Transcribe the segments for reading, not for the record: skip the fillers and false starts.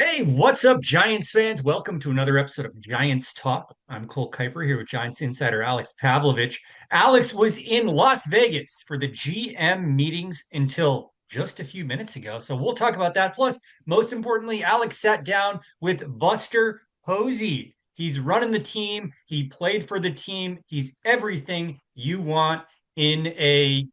Hey, what's up, Giants fans? Welcome to another episode of Giants Talk. I'm Cole Kuiper here with Giants insider Alex Pavlovic. Alex was in Las Vegas for the GM meetings until just a few minutes ago. So we'll talk about that. Plus, most importantly, Alex sat down with Buster Posey. He's running the team. He played for the team. He's everything you want in a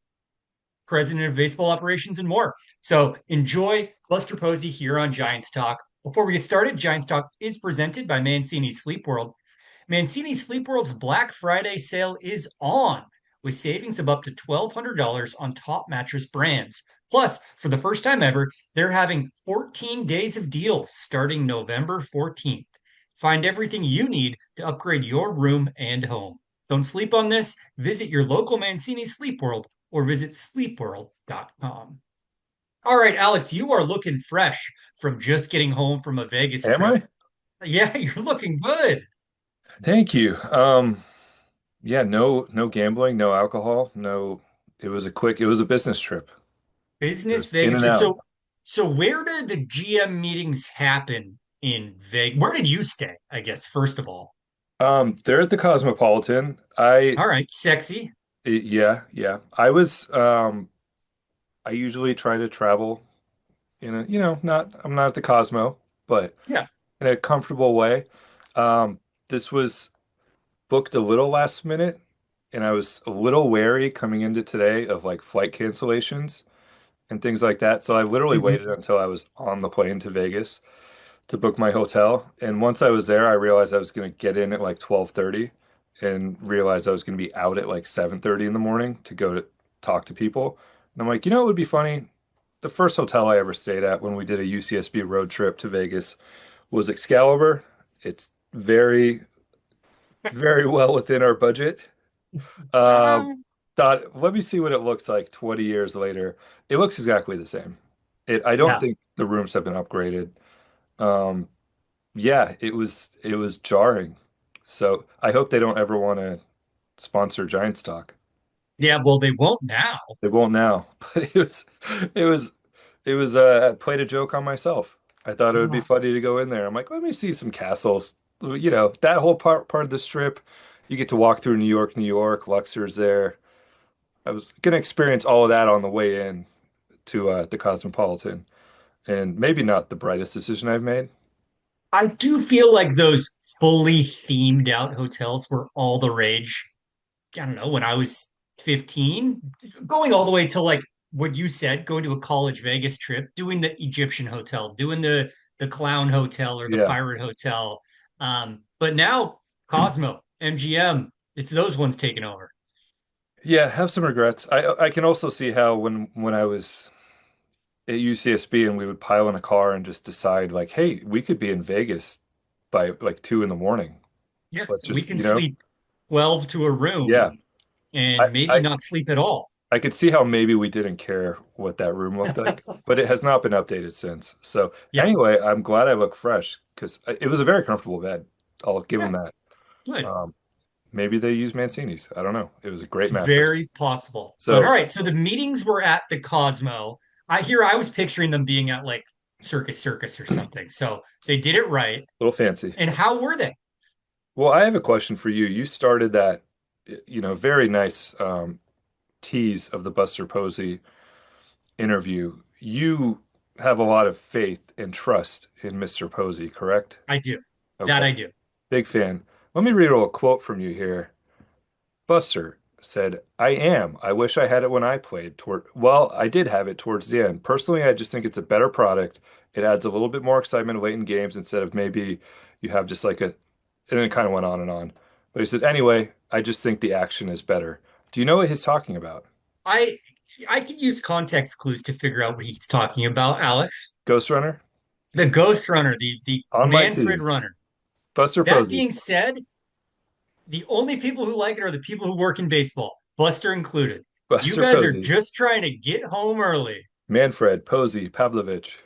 president of baseball operations and more. So enjoy Buster Posey here on Giants Talk. Before we get started, Giants Talk is presented by Mancini Sleep World. Mancini Sleep World's Black Friday sale is on with savings of up to $1,200 on top mattress brands. Plus, for the first time ever, they're having 14 days of deals starting November 14th. Find everything you need to upgrade your room and home. Don't sleep on this. Visit your local Mancini Sleep World or visit sleepworld.com. All right, Alex, you are looking fresh from just getting home from a Vegas Am trip. I? Yeah, you're looking good. Thank you. Yeah, no gambling, no alcohol, no. It was a business trip. It Business was in Vegas and trip. out. So where did the GM meetings happen in Vegas? Where did you stay, I guess, first of all? They're at the Cosmopolitan. All right, sexy. Yeah. I usually try to travel I'm not at the Cosmo, but Yeah. in a comfortable way. This was booked a little last minute, and I was a little wary coming into today of like flight cancellations and things like that. So I literally Mhm. waited until I was on the plane to Vegas to book my hotel. And once I was there, I realized I was going to get in at like 12:30 and realized I was going to be out at like 7:30 in the morning to go to talk to people. And I'm like, it would be funny. The first hotel I ever stayed at when we did a UCSB road trip to Vegas was Excalibur. It's very well within our budget. Um, Um, Thought, let me see what it looks like 20 years later. It looks exactly the same. I don't yeah. think the rooms have been upgraded. Um, yeah, it was jarring. So I hope they don't ever want to sponsor Giant Stock. Yeah, well, they won't now. They won't now, but it was I played a joke on myself. I thought it would be Oh, funny to go in there. I'm like, let me see some castles. That whole part of the strip, you get to walk through New York, New York. Luxor's there. I was gonna experience all of that on the way in to the Cosmopolitan, and maybe not the brightest decision I've made. I do feel like those fully themed out hotels were all the rage. I don't know, when I was 15, going all the way to like what you said, going to a college Vegas trip, doing the Egyptian hotel, doing the clown hotel or the Yeah. pirate hotel. But now Cosmo, MGM, it's those ones taking over. Yeah, have some regrets. I can also see how when I was at UCSB and we would pile in a car and just decide like, hey, we could be in Vegas by like 2 in the morning. Yeah, Let's we just, can sleep 12 to a yeah. room I, and maybe I not sleep at all. I could see how maybe we didn't care what that room looked like, but it has not been updated since. So Yeah, anyway, I'm glad I look fresh because it was a very comfortable bed. I'll give them yeah, that. good. Um, Maybe they use Mancini's. I don't know. It was a great It's mattress. very possible. But all So right, so the meetings were at the Cosmo. I was picturing them being at like Circus or something. So they did it right. a little fancy. And how were they? Well, I have a question for you. You started that, very nice tease of the Buster Posey interview. You have a lot of faith and trust in Mr. Posey, correct? I do. That Okay. I do. Big fan. Let me read a little quote from you here. Buster said, I am. I wish I had it when I played well, I did have it towards the end. Personally, I just think it's a better product. It adds a little bit more excitement late in games instead of maybe you have just like and it kind of went on and on. But he said, anyway, I just think the action is better. Do you know what he's talking about? I I could use context clues to figure out what he's talking about, Alex. Ghost Runner? The Ghost Runner, the On my Manfred tees. Runner. Buster That Posey. being said, the only people who like it are the people who work in baseball, Buster included. You Buster guys are Posey. just trying to get home early. Manfred, Posey, Pavlovich.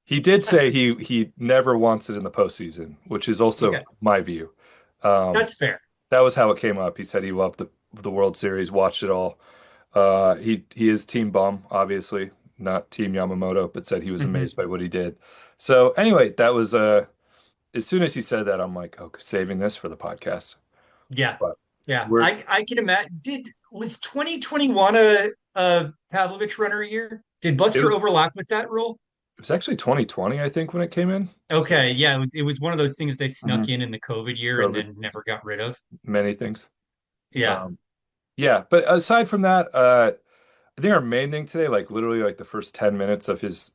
He did say he never wants it in the postseason, which is also Okay, my view. Um, that's fair. that was how it came up. He said he loved the World Series, watched it all. He is team bum, obviously, not team Yamamoto, but said he was Mhm. amazed by what he did. So anyway, that was as soon as he said that, I'm like, oh, saving this for the podcast. Yeah. But Yeah. we're I can imagine. Was 2021 a Pavlovich runner year? Did it Buster was overlap with that role? it was actually 2020, I think, when it came in. So Okay. Yeah. It was one of those things they snuck Mhm. in the COVID year and COVID, then never got rid of. many things. Yeah. Um, yeah, but aside from that, I think our main thing today, like literally like the first 10 minutes of his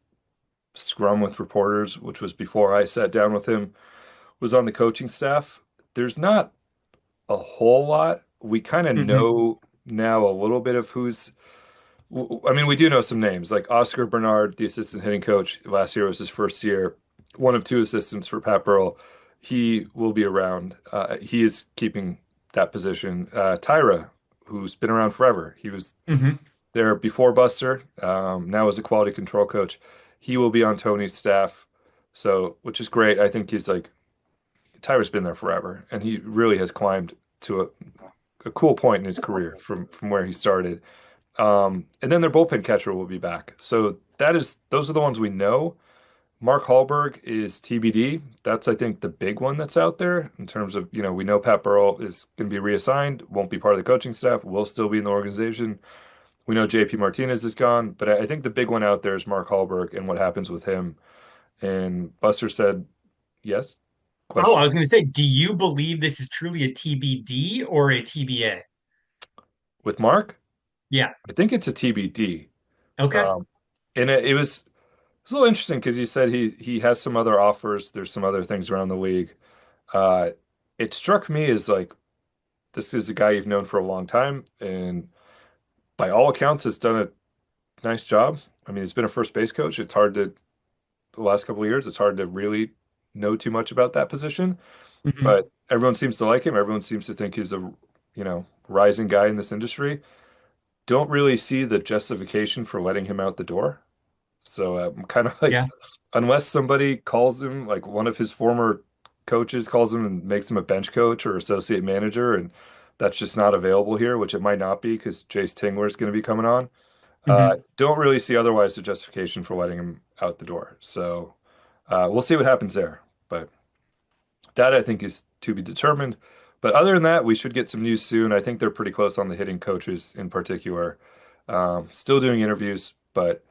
scrum with reporters, which was before I sat down with him, was on the coaching staff. There's not a whole lot. We kind of Hmm. know now a little bit of I mean, we do know some names like Oscar Bernard, the assistant hitting coach. Last year was his first year, one of two assistants for Pat Burrell. He will be around. He is keeping that position. Tyra, who's been around forever, he was Hmm. there before Buster. Now as a quality control coach, he will be on Tony's staff. So, which is great. I think he's like Tyra's been there forever, and he really has climbed to a cool point in his career from where he started. And then their bullpen catcher will be back. So those are the ones we know. Mark Hallberg is TBD. That's, I think, the big one that's out there in terms of, we know Pat Burrell is going to be reassigned, won't be part of the coaching staff, will still be in the organization. We know JP Martinez is gone, but I think the big one out there is Mark Hallberg and what happens with him. And Buster said, yes. Oh, Question. I was going to say, do you believe this is truly a TBD or a TBA? With Mark, Yeah. I think it's a TBD. Okay. Um, and it's a little interesting because he said he has some other offers. There's some other things around the league. Uh, it struck me as like this is a guy you've known for a long time, and by all accounts has done a nice job. I mean, he's been a first base coach. It's hard to the last couple of years. It's hard to really know too much about that position, Hmm. but everyone seems to like him. Everyone seems to think he's a rising guy in this industry. Don't really see the justification for letting him out the door. So I'm kind of like, Yeah. unless somebody calls him, like one of his former coaches calls him and makes him a bench coach or associate manager, and that's just not available here, which it might not be because Jace Tingler is going to be coming on. Hmm. Don't really see otherwise the justification for letting him out the door. So we'll see what happens there. But that I think is to be determined. But other than that, we should get some news soon. I think they're pretty close on the hitting coaches in particular. Still doing interviews, but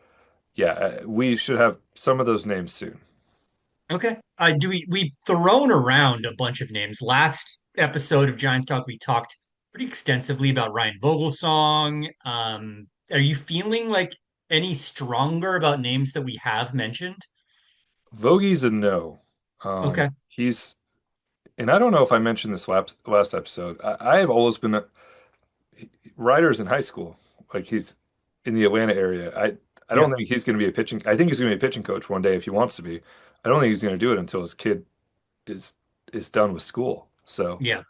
yeah, we should have some of those names soon. Okay. We've thrown around a bunch of names. Last episode of Giants Talk, we talked pretty extensively about Ryan Vogelsong. Are you feeling like any stronger about names that we have mentioned? Vogie's a no. Okay. And I don't know if I mentioned this last episode. I have always been riders in high school. Like he's in the Atlanta area. I Yeah. don't think he's going to be a pitching. I think he's going to be a pitching coach one day if he wants to be. I don't think he's going to do it until his kid is is done with school. So Yeah.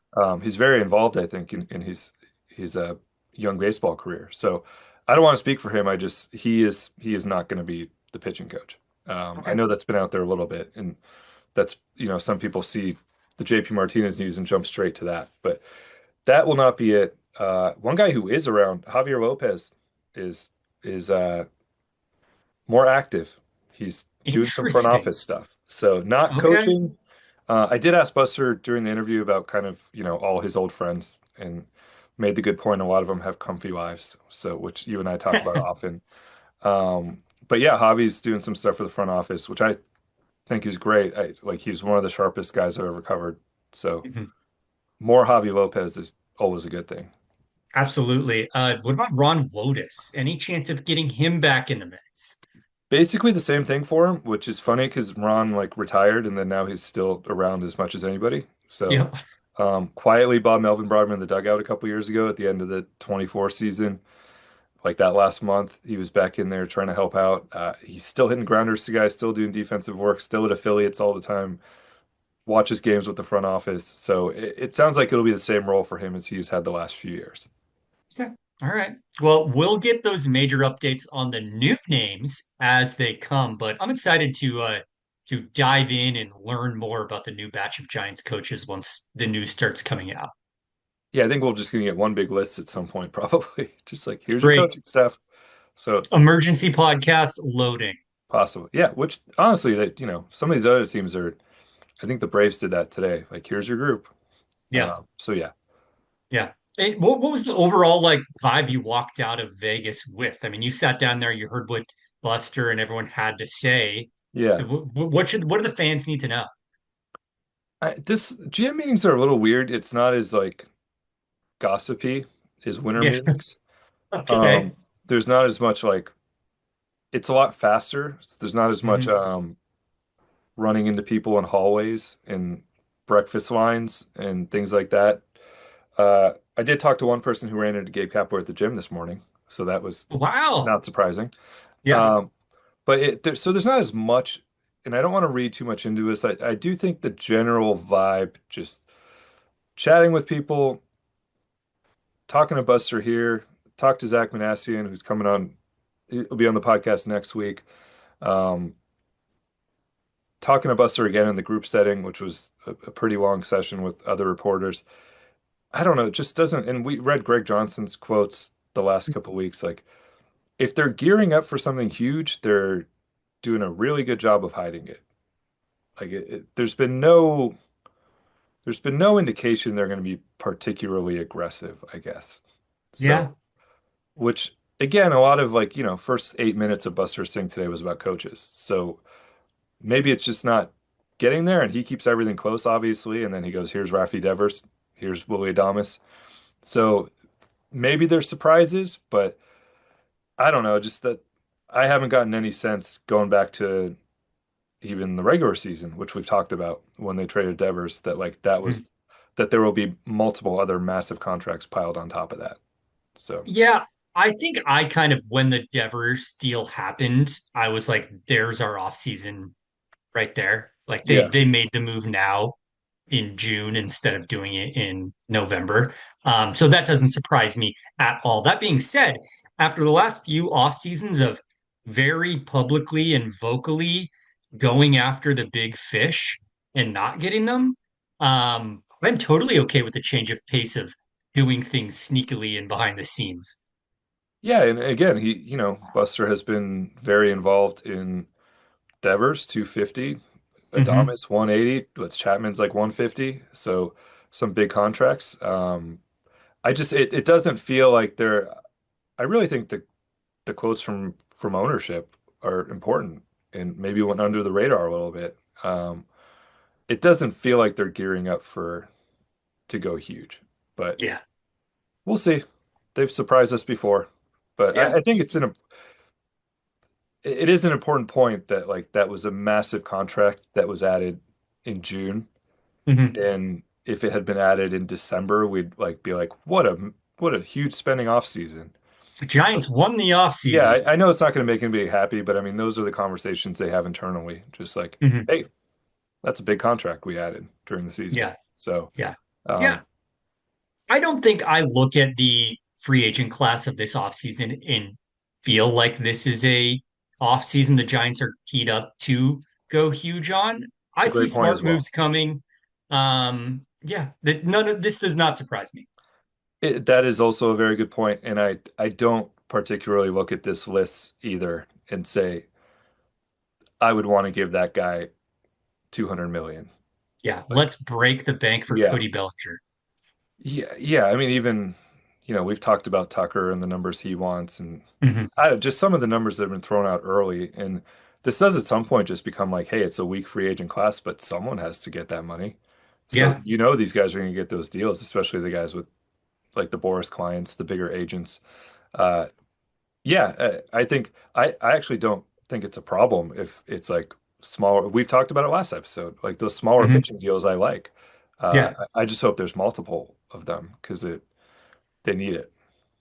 he's very involved, I think, in his young baseball career. So I don't want to speak for him. I just he is not going to be the pitching coach. I Okay. know that's been out there a little bit, and that's some people see the JP Martinez news and jump straight to that, but that will not be it. One guy who is around, Javier Lopez, is more active. He's doing some front Interesting. office stuff. So not Okay. coaching. I did ask Buster during the interview about kind of, all his old friends and made the good point. A lot of them have comfy lives. So, which you and I talk about often. But yeah, Javi's doing some stuff for the front office, which I think is great. Like he's one of the sharpest guys I've ever covered. So Mhm. more Javi Lopez is always a good thing. Absolutely. What about Ron Wotus? Any chance of getting him back in the mix? Basically the same thing for him, which is funny because Ron like retired and then now he's still around as much as anybody. So Yep. quietly Bob Melvin brought him in the dugout a couple years ago at the end of the 24 season. Like that last month, he was back in there trying to help out. He's still hitting grounders to guys, still doing defensive work, still at affiliates all the time, watches games with the front office. So it sounds like it'll be the same role for him as he's had the last few years. Okay. All right. Well, we'll get those major updates on the new names as they come, but I'm excited to dive in and learn more about the new batch of Giants coaches once the news starts coming out. Yeah, I think we're just gonna get one big list at some point, probably. Just like here's your Great. coaching stuff. So Emergency podcast loading. Possibly. Yeah, which honestly that, some of these other teams are I think the Braves did that today. Like, here's your group. Yeah, So yeah. yeah. What was the overall like vibe you walked out of Vegas with? I mean, you sat down there, you heard what Buster and everyone had to say. Yeah. What do the fans need to know? This GM meetings are a little weird. It's not as like gossipy as winter Yeah. meetings. Okay. There's not as much like it's a lot faster. There's not as much Mhm. running into people in hallways and breakfast lines and things like that. I did talk to one person who ran into Gabe Kapler at the gym this morning, so that was Wow. not surprising. Yeah. Um, but so there's not as much, and I don't want to read too much into this. I do think the general vibe, just chatting with people, talking to Buster here, talk to Zach Manassian, who's coming on, he'll be on the podcast next week. Um, Talking to Buster again in the group setting, which was a pretty long session with other reporters. I don't know, it just doesn't. And we read Greg Johnson's quotes the last couple of weeks. Like, if they're gearing up for something huge, they're doing a really good job of hiding it. Like, there's been no indication they're going to be particularly aggressive, I guess. Yeah. So, which again, a lot of like, first 8 minutes of Buster's thing today was about coaches. So maybe it's just not getting there, and he keeps everything close, obviously. And then he goes, "Here's Rafi Devers, here's Willie Adames." So maybe there's surprises, but I don't know. Just that I haven't gotten any sense going back to even the regular season, which we've talked about when they traded Devers, that like Mhm. that there will be multiple other massive contracts piled on top of that. So Yeah. I think I kind of when the Devers deal happened, I was like, there's our offseason right there. Like yeah, they made the move now in June instead of doing it in November. So that doesn't surprise me at all. That being said, after the last few off seasons of very publicly and vocally going after the big fish and not getting them, I'm totally okay with the change of pace of doing things sneakily and behind the scenes. yeah, and again, Buster has been very involved in Devers 250, Hmm. Adames 180, but Chapman's like 150. So some big contracts. I just it doesn't feel like they're. I really think the quotes from ownership are important and maybe went under the radar a little bit. It doesn't feel like they're gearing up for to go huge, but Yeah. we'll see. They've surprised us before, but Yeah. I think it is an important point that like that was a massive contract that was added in June, Hmm. and if it had been added in December, we'd like be like, what a huge spending off season. The Giants won the Yeah, offseason. I know it's not going to make anybody happy, but I mean, those are the conversations they have internally. Just like, Hmm. hey, that's a big contract we added during the season. Yeah. So, Yeah. Yeah. um, I don't think I look at the free agent class of this offseason and feel like this is a offseason the Giants are keyed up to go huge on. it's I a see great point as smart well. moves coming. Yeah, that none of this does not surprise me. That is also a very good point, and I don't particularly look at this list either and say I would want to give that guy 200 million. Yeah, Like, let's break the bank for yeah, Cody Bellinger. yeah, yeah. I mean, even we've talked about Tucker and the numbers he wants, and Hmm. just some of the numbers that have been thrown out early. And this does at some point just become like, hey, it's a weak free agent class, but someone has to get that money. So Yeah. these guys are going to get those deals, especially the guys with like the Boris clients, the bigger agents. Uh, yeah, I think I actually don't think it's a problem if it's like smaller. We've talked about it last episode, like those smaller Hmm. pitching deals I like. Yeah. I just hope there's multiple of them because they need it.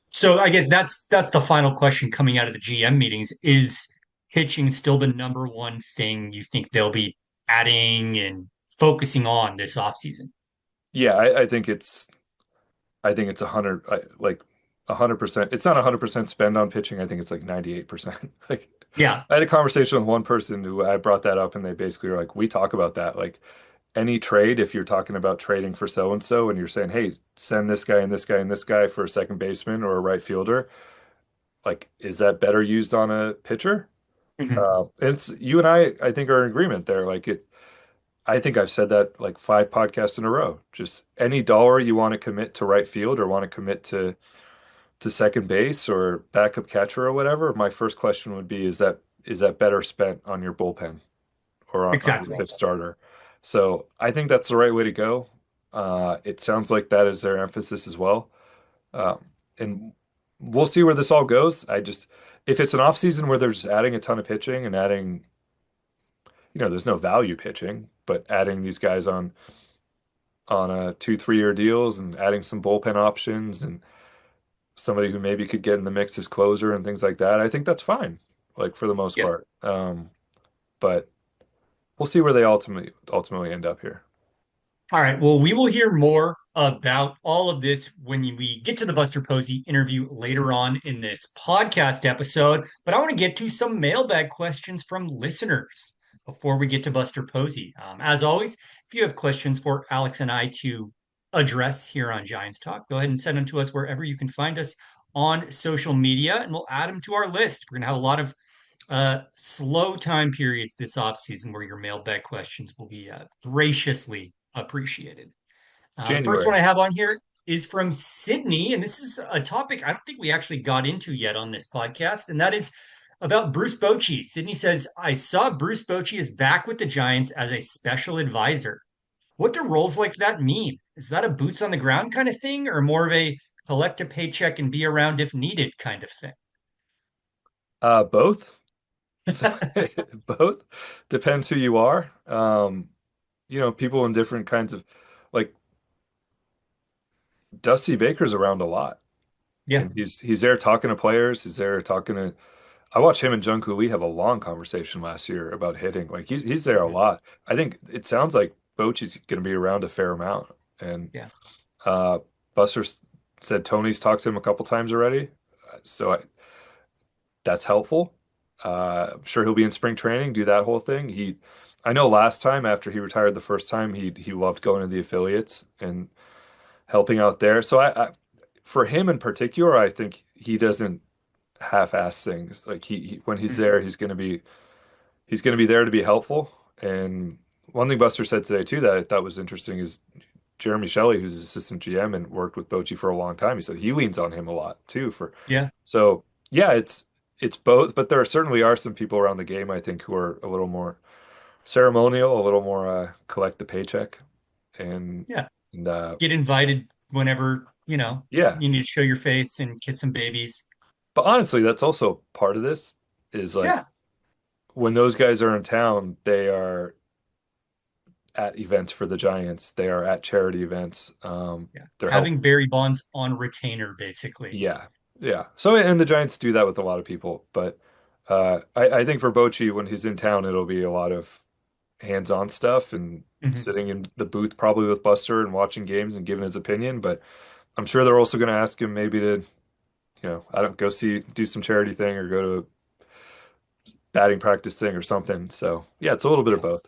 So I get that's the final question coming out of the GM meetings. Is pitching still the number one thing you think they'll be adding and focusing on this offseason? Yeah, I think it's 100%. It's not 100% spend on pitching. I think it's like 98%. Like Yeah. I had a conversation with one person who I brought that up and they basically were like, we talk about that. Like any trade, if you're talking about trading for so and so and you're saying, hey, send this guy and this guy and this guy for a second baseman or a right fielder, like is that better used on a pitcher? Mhm. It's you and I think are in agreement there. Like I think I've said that like 5 podcasts in a row. Just any dollar you want to commit to right field or want to commit to second base or backup catcher or whatever, my first question would be, is that better spent on your bullpen or on your Exactly. fifth starter? So I think that's the right way to go. It sounds like that is their emphasis as well. And we'll see where this all goes. If it's an off season where they're just adding a ton of pitching and adding, there's no value pitching, but adding these guys on a 2, 3 year deals and adding some bullpen options and somebody who maybe could get in the mix as closer and things like that, I think that's fine, like for the most Yeah. part. But we'll see where they ultimately end up here. All right. Well, we will hear more about all of this when we get to the Buster Posey interview later on in this podcast episode. But I want to get to some mailbag questions from listeners before we get to Buster Posey. As always, if you have questions for Alex and I to address here on Giants Talk, go ahead and send them to us wherever you can find us on social media, and we'll add them to our list. We're going to have a lot of slow time periods this off season where your mailbag questions will be graciously appreciated. The first one January. I have on here is from Sydney, and this is a topic I don't think we actually got into yet on this podcast, and that is about Bruce Bochy. Sydney says, I saw Bruce Bochy is back with the Giants as a special advisor. What do roles like that mean? Is that a boots on the ground kind of thing, or more of a collect a paycheck and be around if needed kind of thing? Both. So both depends who you are. People in different kinds of like Dusty Baker's around a lot, Yeah. and he's there talking to players. He's there talking to. I watched him and Jungkook Lee have a long conversation last year about hitting. Like he's there a Mhm. lot. I think it sounds like Bochy's going to be around a fair amount, and Yeah. uh, Buster said Tony's talked to him a couple times already, so that's helpful. I'm sure he'll be in spring training, do that whole thing. I know last time after he retired the first time, he loved going to the affiliates and helping out there. So for him in particular, I think he doesn't half-ass things. Like when he's Mhm. there, he's gonna be there to be helpful. And one thing Buster said today too that I thought was interesting is Jeremy Shelley, who's his assistant GM and worked with Bochy for a long time. He said he leans on him a lot too Yeah. so yeah, it's both, but there certainly are some people around the game I think who are a little more ceremonial, a little more collect the paycheck and Yeah. and Get invited whenever, yeah. you need to show your face and kiss some babies. But honestly, that's also part of this is like Yeah. when those guys are in town, they are at events for the Giants. They are at charity events. Yeah. They're help. Having Barry Bonds on retainer, basically. Yeah, yeah. So and the Giants do that with a lot of people, but I think for Bochy when he's in town, it'll be a lot of hands-on stuff and Mhm. sitting in the booth probably with Buster and watching games and giving his opinion. But I'm sure they're also going to ask him maybe to, I don't go do some charity thing or go to a batting practice thing or something. So yeah, it's a little bit of Yeah. both.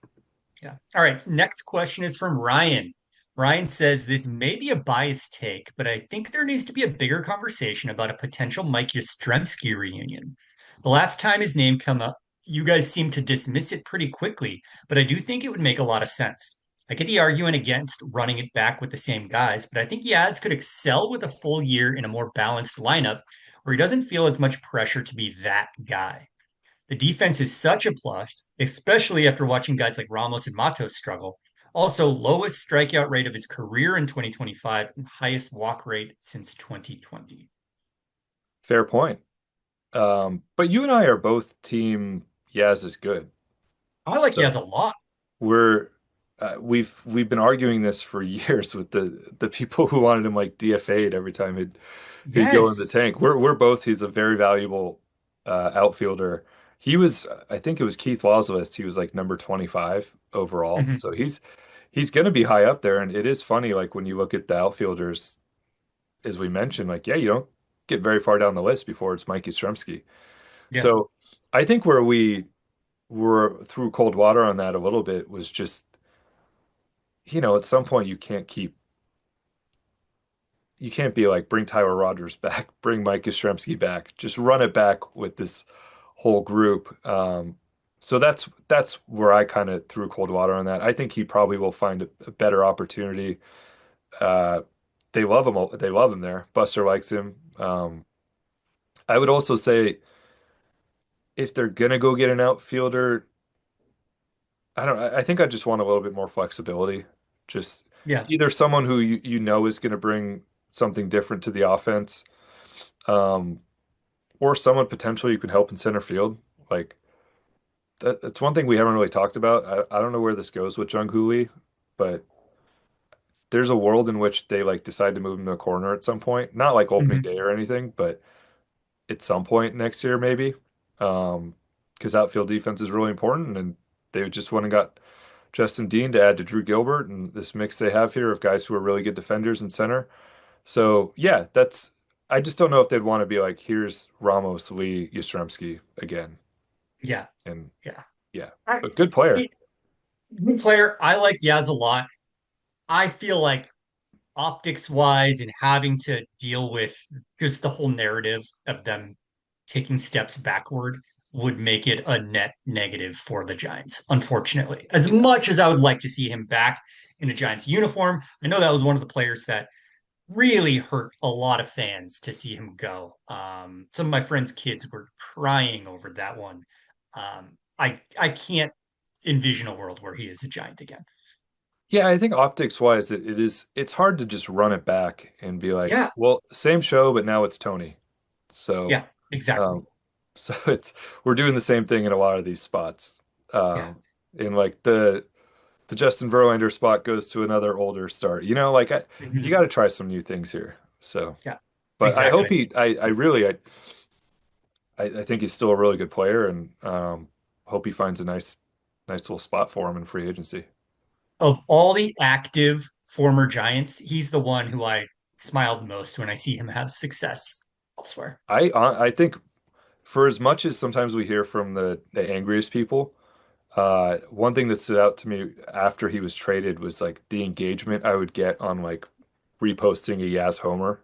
Yeah. All right. Next question is from Ryan. Ryan says this may be a biased take, but I think there needs to be a bigger conversation about a potential Mike Yastrzemski reunion. The last time his name come up, you guys seem to dismiss it pretty quickly, but I do think it would make a lot of sense. I get the argument against running it back with the same guys, but I think Yaz could excel with a full year in a more balanced lineup where he doesn't feel as much pressure to be that guy. The defense is such a plus, especially after watching guys like Ramos and Matos struggle. Also, lowest strikeout rate of his career in 2025 and highest walk rate since 2020. Fair point. But you and I are both team Yaz is good. I like he has So a lot. we're we've been arguing this for years with the people who wanted him like DFA'd every time he'd go in the Yes. tank. He's a very valuable outfielder. I think it was Keith Laslowitz. He was like number 25 overall. Mhm. So he's going to be high up there. And it is funny, like when you look at the outfielders, as we mentioned, like, yeah, you don't get very far down the list before it's Mikey Yastrzemski. Yeah. So I think where we were through cold water on that a little bit was just, at some point you can't be like bring Tyler Rogers back, bring Mike Yastrzemski back, just run it back with this whole group. So that's where I kind of threw cold water on that. I think he probably will find a better opportunity. Uh, they love him. They love him there. Buster likes him. I would also say if they're gonna go get an outfielder, I don't. I think I just want a little bit more flexibility. Just Yeah. either someone who you know is going to bring something different to the offense, um, or someone potentially who can help in center field. Like that's one thing we haven't really talked about. I don't know where this goes with Jung Hoo Lee, but there's a world in which they like decide to move him to a corner at some point. Not like opening Hmm. day or anything, but at some point next year maybe. Because outfield defense is really important, and they just went and got Justin Dean to add to Drew Gilbert and this mix they have here of guys who are really good defenders in center. So yeah, that's I just don't know if they'd want to be like, here's Ramos, Lee, Yastrzemski again. Yeah. And Yeah. yeah, I, but good player. he- Good player. I like Yaz a lot. I feel like optics wise and having to deal with just the whole narrative of them taking steps backward would make it a net negative for the Giants, unfortunately. As Yeah. much as I would like to see him back in a Giants uniform, I know that was one of the players that really hurt a lot of fans to see him go. Some of my friends' kids were crying over that one. I can't envision a world where he is a Giant again. Yeah, I think optics wise, it's hard to just run it back and be like, Yeah, well, same show, but now it's Tony. So yeah, exactly. um so it's we're doing the same thing in a lot of these spots. Yeah. In like the Justin Verlander spot goes to another older start. Like you Mhm. got to try some new things here. So, Yeah, but I hope exactly. I really, I think he's still a really good player, and hope he finds a nice little spot for him in free agency. Of all the active former Giants, he's the one who I smiled most when I see him have success elsewhere. I think for as much as sometimes we hear from the angriest people, one thing that stood out to me after he was traded was like the engagement I would get on like reposting a Yaz homer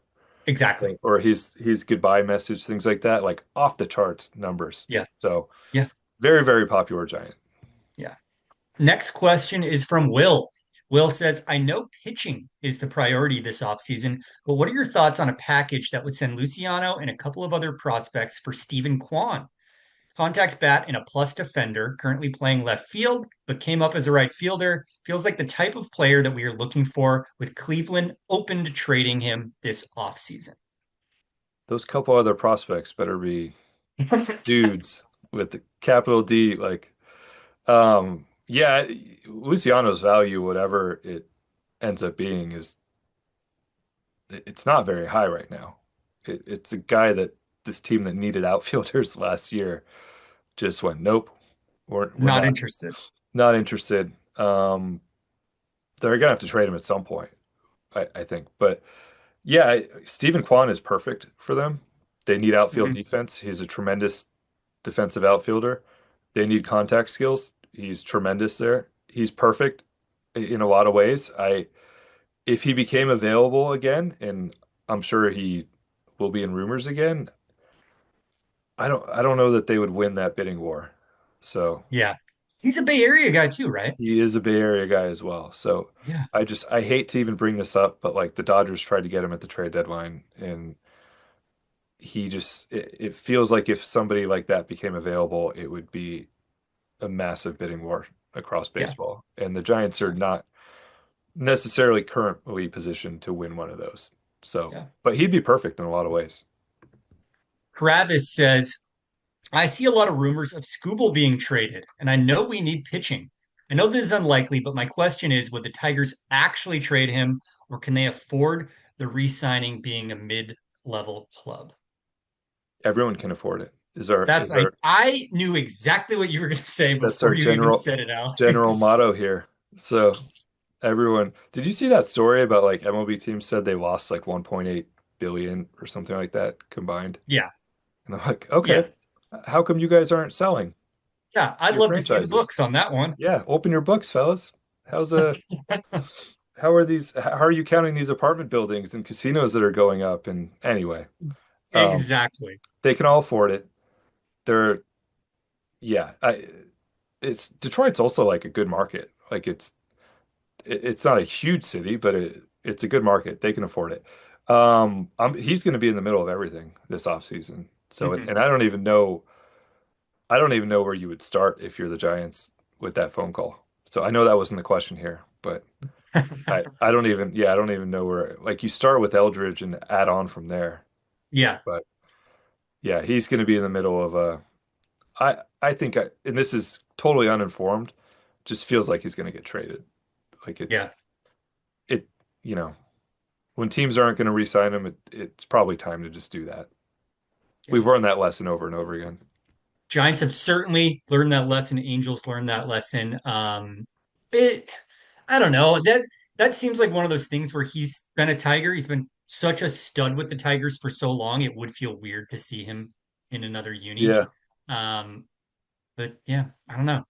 Exactly. or his goodbye message, things like that, like off the charts numbers. Yeah. So Yeah. very, very popular Giant. Yeah. Next question is from Will. Will says, I know pitching is the priority this offseason, but what are your thoughts on a package that would send Luciano and a couple of other prospects for Stephen Kwan? Contact bat and a plus defender, currently playing left field, but came up as a right fielder. Feels like the type of player that we are looking for, with Cleveland open to trading him this offseason. Those couple other prospects better be dudes with the capital D. Like, yeah, Luciano's value, whatever it ends up being, it's not very high right now. It's a guy that this team that needed outfielders last year just went, nope, we're Not interested. not interested. They're gonna have to trade him at some point, I think. But yeah, Stephen Kwan is perfect for them. They need outfield Mhm. defense. He's a tremendous defensive outfielder. They need contact skills. He's tremendous there. He's perfect in a lot of ways. If he became available again, and I'm sure he will be in rumors again, I don't know that they would win that bidding war. So Yeah. He's a Bay Area guy too, right? he is a Bay Area guy as well. So Yeah. I hate to even bring this up, but like the Dodgers tried to get him at the trade deadline, and it feels like if somebody like that became available, it would be a massive bidding war across Yeah. baseball. And the Giants are not necessarily currently positioned to win one of those. So, Yeah. but he'd be perfect in a lot of ways. Travis says, I see a lot of rumors of Scubal being traded, and I know we need pitching. I know this is unlikely, but my question is, would the Tigers actually trade him, or can they afford the re-signing being a mid-level club? Everyone can afford it. Is our That's is our I knew exactly what you were going to say That's before our you even general said it, general Alex. motto here. So everyone, did you see that story about like MLB teams said they lost like 1.8 billion or something like that combined? Yeah, And I'm like, okay, yeah, how come you guys aren't selling yeah. I'd your love to see the franchises? books on that one. Yeah, open your books, fellas. How's how are you counting these apartment buildings and casinos that are going up? And anyway, um, Exactly. they can all afford it. They're yeah, it's Detroit's also like a good market. Like it's not a huge city, but it's a good market. They can afford it. He's going to be in the middle of everything this offseason. So, Mhm. and I don't even know where you would start if you're the Giants with that phone call. So I know that wasn't the question here, but I don't even, yeah, I don't even know where, like you start with Eldridge and add on from there. Yeah, But yeah, he's going to be in the middle of I think and this is totally uninformed, just feels like he's going to get traded. Like yeah. it, you know, when teams aren't going to re-sign him, it's probably time to just do that. Yeah. We've learned that lesson over and over again. Giants have certainly learned that lesson. Angels learned that lesson. It, I don't know. That seems like one of those things where he's been a Tiger. He's been such a stud with the Tigers for so long. It would feel weird to see him in another uni. Yeah. Um, but yeah, I don't know.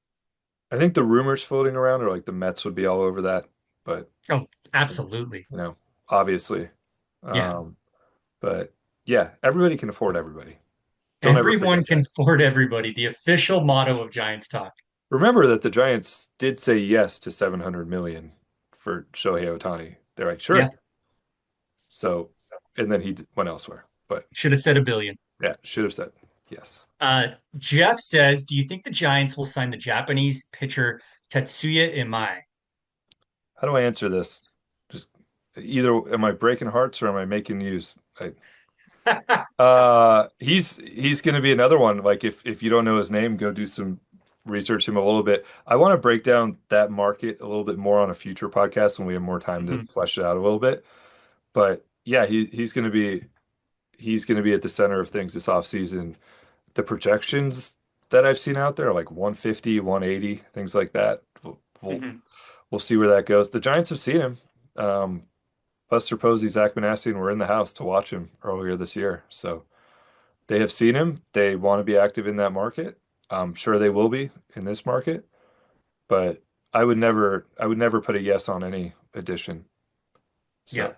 I think the rumors floating around are like the Mets would be all over that, but Oh, absolutely. you know, obviously. Yeah. Um, but yeah, everybody can afford everybody. Don't ever Everyone forget can that. afford everybody. The official motto of Giants Talk. Remember that the Giants did say yes to 700 million for Shohei Ohtani. They're like, Yeah. sure. So, and then went elsewhere. But Should have said a billion. yeah, should have said yes. Uh, Jeff says, do you think the Giants will sign the Japanese pitcher Tetsuya Imai? How do I answer this? Just either am I breaking hearts or am I making news? He's going to be another one. Like if you don't know his name, go do some research him a little bit. I want to break down that market a little bit more on a future podcast when we have more time to Mhm, flesh it out a little bit. But yeah, he's going to be at the center of things this offseason. The projections that I've seen out there are like 150, 180, things like that. We'll, mhm. we'll see where that goes. The Giants have seen him. Um, Buster Posey, Zach Manassian were in the house to watch him earlier this year. So they have seen him. They want to be active in that market. I'm sure they will be in this market, but I would never put a yes on any addition. Yeah. So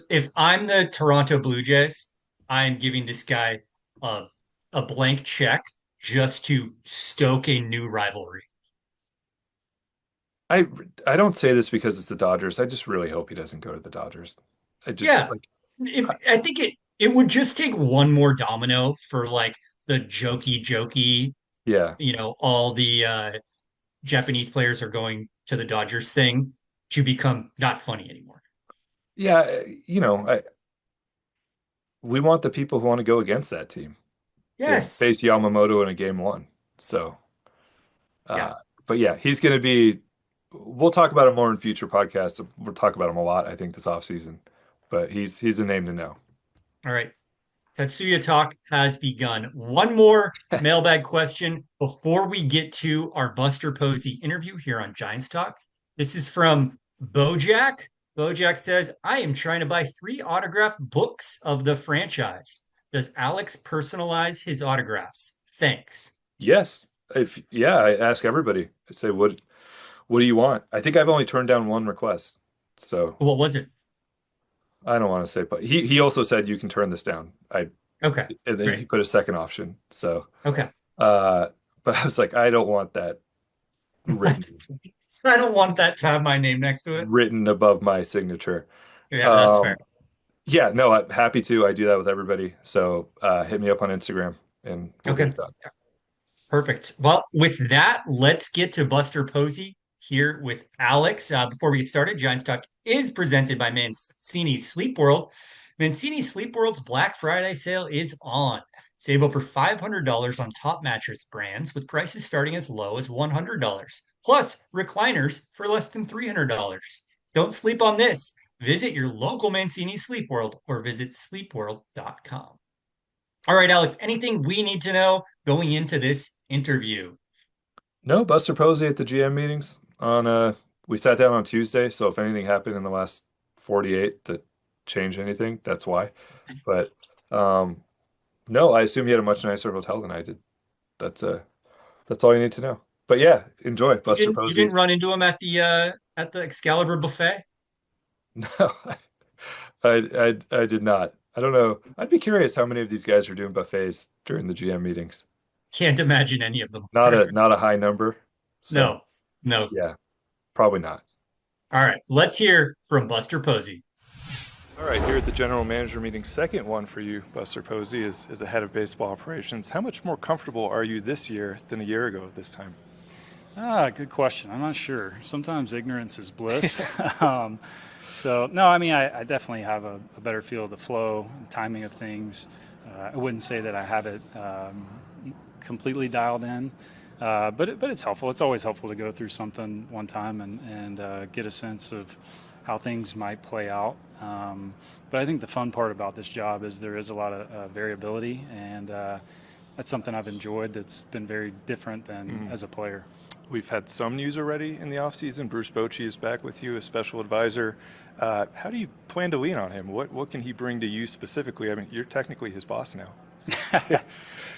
If I'm the Toronto Blue Jays, I'm giving this guy a a blank check just to stoke a new rivalry. I I don't say this because it's the Dodgers. I just really hope he doesn't go to the Dodgers. I just Yeah. like If I- I think it would just take one more domino for like the jokey, yeah. all the Japanese players are going to the Dodgers thing to become not funny anymore. Yeah, we want the people who want to go against that team and Yes. face Yamamoto in a game one. So Yeah. Uh, but yeah, he's going to be. We'll talk about him more in future podcasts. We'll talk about him a lot, I think, this offseason. But he's a name to know. All right. Tatsuya Talk has begun. One more mailbag question before we get to our Buster Posey interview here on Giants Talk. This is from Bojack. Bojack says, I am trying to buy 3 autographed books of the franchise. Does Alex personalize his autographs? Thanks. Yes, if yeah, I ask everybody. I say, what do you want? I think I've only turned down one request, so What was it? I don't want to say. But he also said you can turn this down. Okay, And then he great. put a second option. So, Okay. uh, but I was like, I don't want that I written don't want that to have my name next to it. written above my signature. Yeah, that's fair. Um, Yeah, no, I'm happy to. I do that with everybody. So hit me up on Instagram and we'll get Okay. it done. Perfect. Well, with that, let's get to Buster Posey here with Alex. Before we get started, Giants Talk is presented by Mancini Sleep World. Mancini Sleep World's Black Friday sale is on. Save over $500 on top mattress brands with prices starting as low as $100. Plus, recliners for less than $300. Don't sleep on this. Visit your local Mancini Sleep World or visit sleepworld.com. All right, Alex, anything we need to know going into this interview? No, Buster Posey at the GM meetings on we sat down on Tuesday, so if anything happened in the last 48 that changed anything, that's why. But um no, I assume you had a much nicer hotel than I did. That's uh that's all you need to know. But yeah, enjoy You Buster didn't Posey. run into him at the Excalibur buffet? No, I did not. I don't know. I'd be curious how many of these guys are doing buffets during the GM meetings. Can't imagine any of them. Not a high number. So No, no. yeah, probably not. All right, let's hear from Buster Posey. All right, here at the general manager meeting, second one for you, Buster Posey, is a head of baseball operations. How much more comfortable are you this year than a year ago at this time? Good question. I'm not sure. Sometimes ignorance is bliss. So, no, I mean, I definitely have a better feel of the flow and timing of things. I wouldn't say that I have it completely dialed in, but it's helpful. It's always helpful to go through something one time and get a sense of how things might play out. But I think the fun part about this job is there is a lot of variability, and that's something I've enjoyed that's been very different than as a player. We've had some news already in the offseason. Bruce Bochy is back with you as special advisor. How do you plan to lean on him? What can he bring to you specifically? I mean, you're technically his boss now.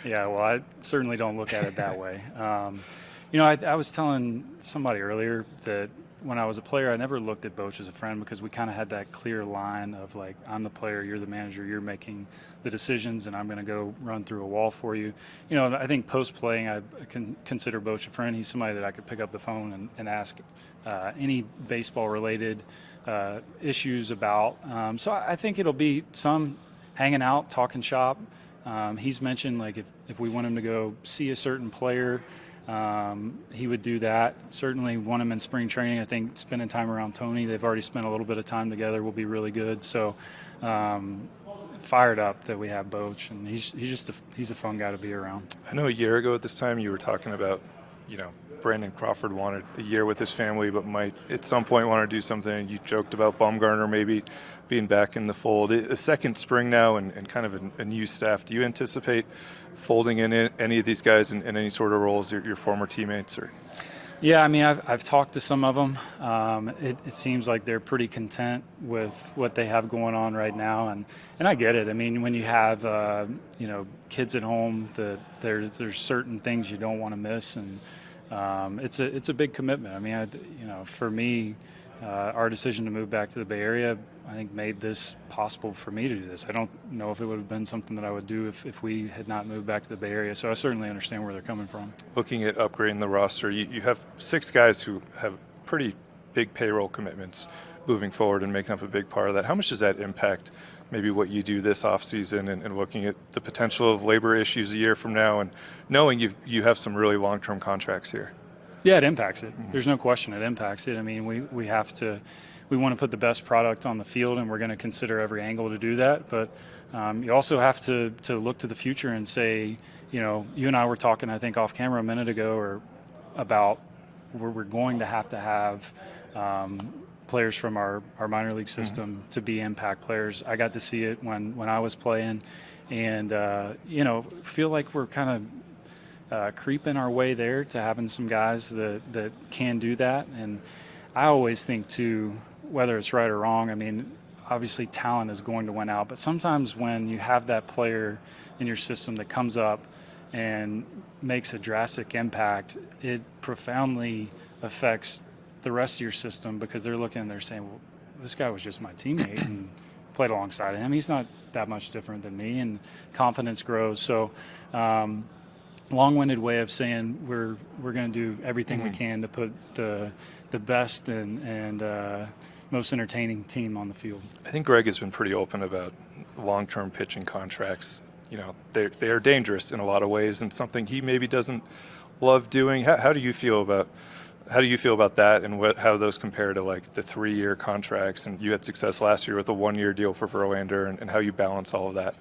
Yeah, well, I certainly don't look at it that way. I was telling somebody earlier that when I was a player, I never looked at Boch as a friend because we kind of had that clear line of like, I'm the player, you're the manager, you're making the decisions, and I'm going to go run through a wall for you. I think post-playing, I can consider Boch a friend. He's somebody that I could pick up the phone and ask any baseball-related issues about. So I think it'll be some hanging out, talking shop. He's mentioned like if we want him to go see a certain player, he would do that. Certainly want him in spring training. I think spending time around Tony, they've already spent a little bit of time together, will be really good. So fired up that we have Boch, and he's a fun guy to be around. I know a year ago at this time you were talking about, Brandon Crawford wanted a year with his family, but might at some point want to do something. You joked about Bumgarner maybe being back in the fold. A second spring now and kind of a new staff. Do you anticipate folding in any of these guys in any sort of roles, your former teammates? Or? Yeah, I mean, I've talked to some of them. It seems like they're pretty content with what they have going on right now, and I get it. I mean, when you have kids at home, that there's certain things you don't want to miss, and it's a big commitment. I mean, for me, our decision to move back to the Bay Area, I think, made this possible for me to do this. I don't know if it would have been something that I would do if we had not moved back to the Bay Area. So I certainly understand where they're coming from. Looking at upgrading the roster, you have 6 guys who have pretty big payroll commitments moving forward and making up a big part of that. How much does that impact maybe what you do this offseason and looking at the potential of labor issues a year from now and knowing you have some really long-term contracts here? Yeah, it impacts it. There's no question it impacts it. I mean, we want to put the best product on the field, and we're going to consider every angle to do that. But you also have to look to the future and say, you and I were talking, I think, off camera a minute ago, or about where we're going to have players from our minor league system to be impact players. I got to see it when I was playing, and feel like we're kind of creeping our way there to having some guys that can do that. And I always think too, whether it's right or wrong, I mean, obviously talent is going to win out, but sometimes when you have that player in your system that comes up and makes a drastic impact, it profoundly affects the rest of your system, because they're looking and they're saying, well, this guy was just my teammate and played alongside him. He's not that much different than me, and confidence grows. So long-winded way of saying we're going to do everything we can to put the best and most entertaining team on the field. I think Greg has been pretty open about long-term pitching contracts. They are dangerous in a lot of ways, and something he maybe doesn't love doing. How do you feel about that, and how those compare to like the 3-year contracts? And you had success last year with a 1-year deal for Verlander, and how you balance all of that.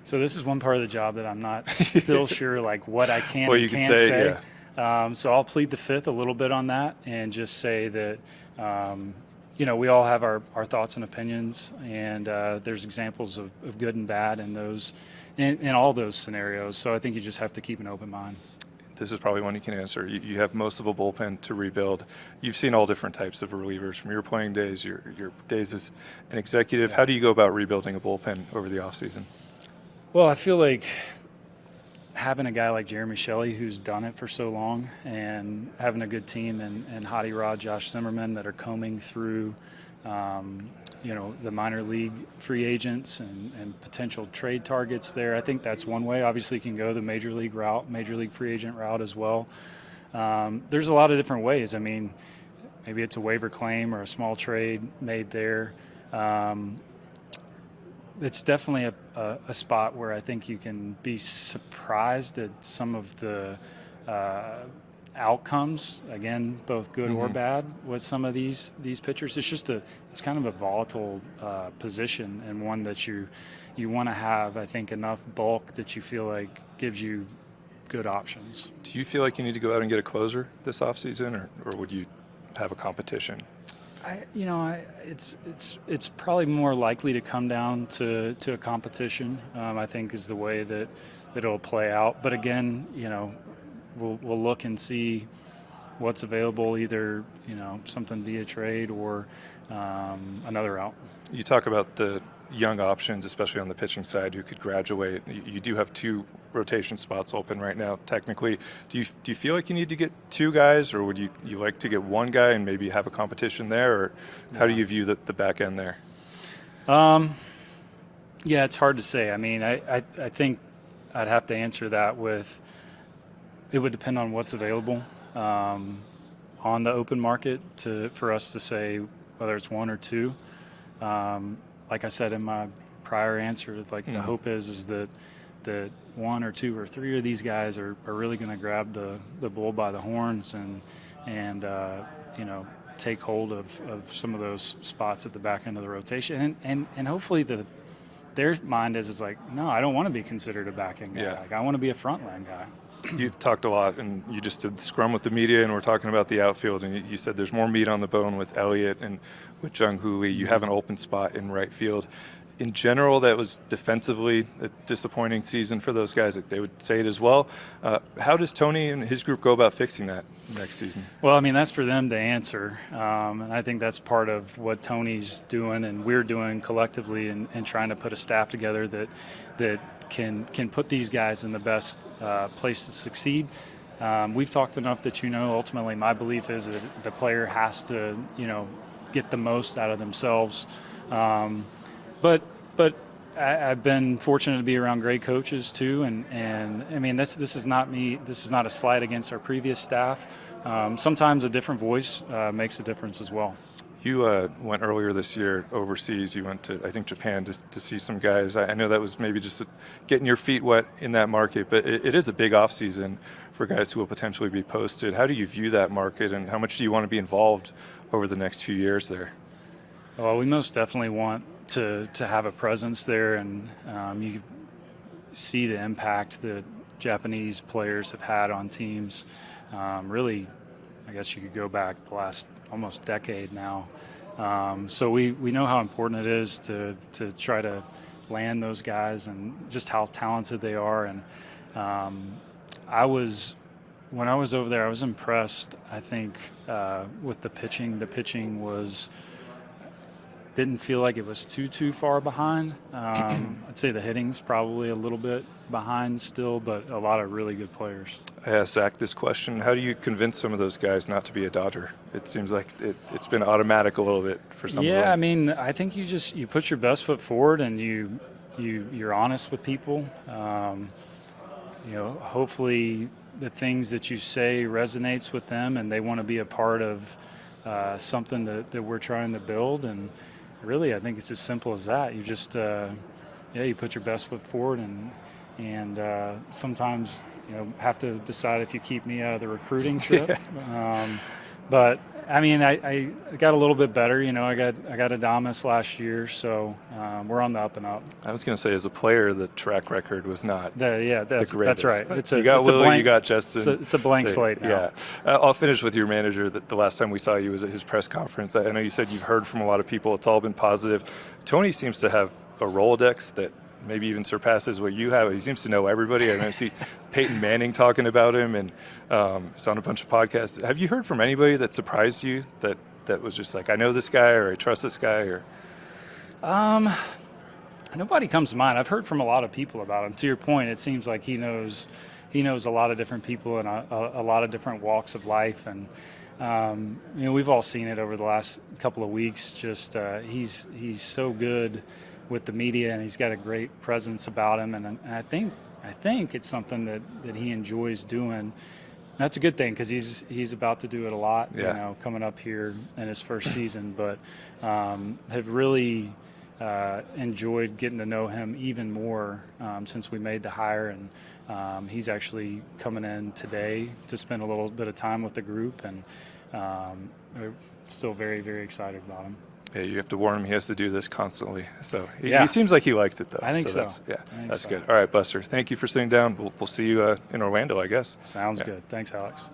So this is one part of the job that I'm not still sure like what I can well, and you can't could say. Yeah. So I'll plead the fifth a little bit on that and just say that we all have our thoughts and opinions, and there's examples of good and bad in those in all those scenarios. So I think you just have to keep an open mind. This is probably one you can answer. You have most of a bullpen to rebuild. You've seen all different types of relievers from your playing days, your days as an executive. How do you go about rebuilding a bullpen over the offseason? Well, I feel like having a guy like Jeremy Shelley who's done it for so long, and having a good team and Hottie Rod, Josh Zimmerman that are combing through, the minor league free agents and potential trade targets there. I think that's one way. Obviously, you can go the major league free agent route as well. There's a lot of different ways. I mean, maybe it's a waiver claim or a small trade made there. It's definitely a spot where I think you can be surprised at some of the outcomes, again, both good or bad, with some of these pitchers. It's kind of a volatile position, and one that you want to have, I think, enough bulk that you feel like gives you good options. Do you feel like you need to go out and get a closer this offseason, or would you have a competition? It's probably more likely to come down to a competition, I think, is the way that it'll play out. But again, we'll look and see what's available, either, something via trade or another route. You talk about the young options, especially on the pitching side, who could graduate. You do have 2 rotation spots open right now, technically. Do you feel like you need to get 2 guys, or would you like to get 1 guy and maybe have a competition there, or how do you view the back end there? Yeah, it's hard to say. I mean, I think I'd have to answer that with, it would depend on what's available on the open market for us to say whether it's 1 or 2. Like I said in my prior answer, like the hope is that 1 or 2 or 3 of these guys are really going to grab the bull by the horns and take hold of some of those spots at the back end of the rotation, and hopefully their mind is like, no, I don't want to be considered a back end guy. Yeah. Like, I want to be a front line guy. You've talked a lot, and you just did scrum with the media, and we're talking about the outfield, and you said there's more meat on the bone with Elliott and with Jung Hoo Lee. You have an open spot in right field. In general, that was defensively a disappointing season for those guys. They would say it as well. How does Tony and his group go about fixing that next season? Well, I mean, that's for them to answer. And I think that's part of what Tony's doing and we're doing collectively and trying to put a staff together that can put these guys in the best place to succeed. We've talked enough that, ultimately my belief is that the player has to, get the most out of themselves. But I've been fortunate to be around great coaches too, and I mean this is not a slight against our previous staff. Sometimes a different voice makes a difference as well. You went earlier this year overseas. You went to, I think, Japan to see some guys. I know that was maybe just getting your feet wet in that market, but it is a big off season for guys who will potentially be posted. How do you view that market, and how much do you want to be involved over the next few years there? Well, we most definitely want to have a presence there, and you see the impact that Japanese players have had on teams. Really, I guess you could go back the last almost decade now. So we know how important it is to try to land those guys and just how talented they are. And when I was over there, I was impressed, I think, with the pitching. The pitching didn't feel like it was too far behind. I'd say the hitting's probably a little bit behind still, but a lot of really good players. I asked Zach this question: how do you convince some of those guys not to be a Dodger? It seems like it's been automatic a little bit for some of them. Yeah, I mean, I think you put your best foot forward, and you're honest with people. Hopefully the things that you say resonates with them, and they want to be a part of something that we're trying to build. And really, I think it's as simple as that. You just you put your best foot forward, and sometimes have to decide if you keep me out of the recruiting trip. Yeah. But I mean, I got a little bit better. I got Adamas last year, so we're on the up and up. I was going to say, as a player, the track record was not the greatest. That's right. You got Willie, you got Justin. It's a blank slate now. Yeah. I'll finish with your manager. The last time we saw you was at his press conference. I know you said you've heard from a lot of people. It's all been positive. Tony seems to have a Rolodex that maybe even surpasses what you have. He seems to know everybody. I see Peyton Manning talking about him, and he's on a bunch of podcasts. Have you heard from anybody that surprised you that was just like, I know this guy, or I trust this guy? Or Nobody comes to mind. I've heard from a lot of people about him. To your point, it seems like he knows a lot of different people in a lot of different walks of life, and we've all seen it over the last couple of weeks. Just he's so good with the media, and he's got a great presence about him, and I think it's something that he enjoys doing. That's a good thing because he's about to do it a lot, coming up here in his first season, but have really enjoyed getting to know him even more since we made the hire, and he's actually coming in today to spend a little bit of time with the group, and we're still very, very excited about him. Yeah, you have to warn him he has to do this constantly. So he seems like he likes it, though. I think so. That's good. All right, Buster, thank you for sitting down. We'll see you in Orlando, I guess. Sounds good. Thanks, Alex.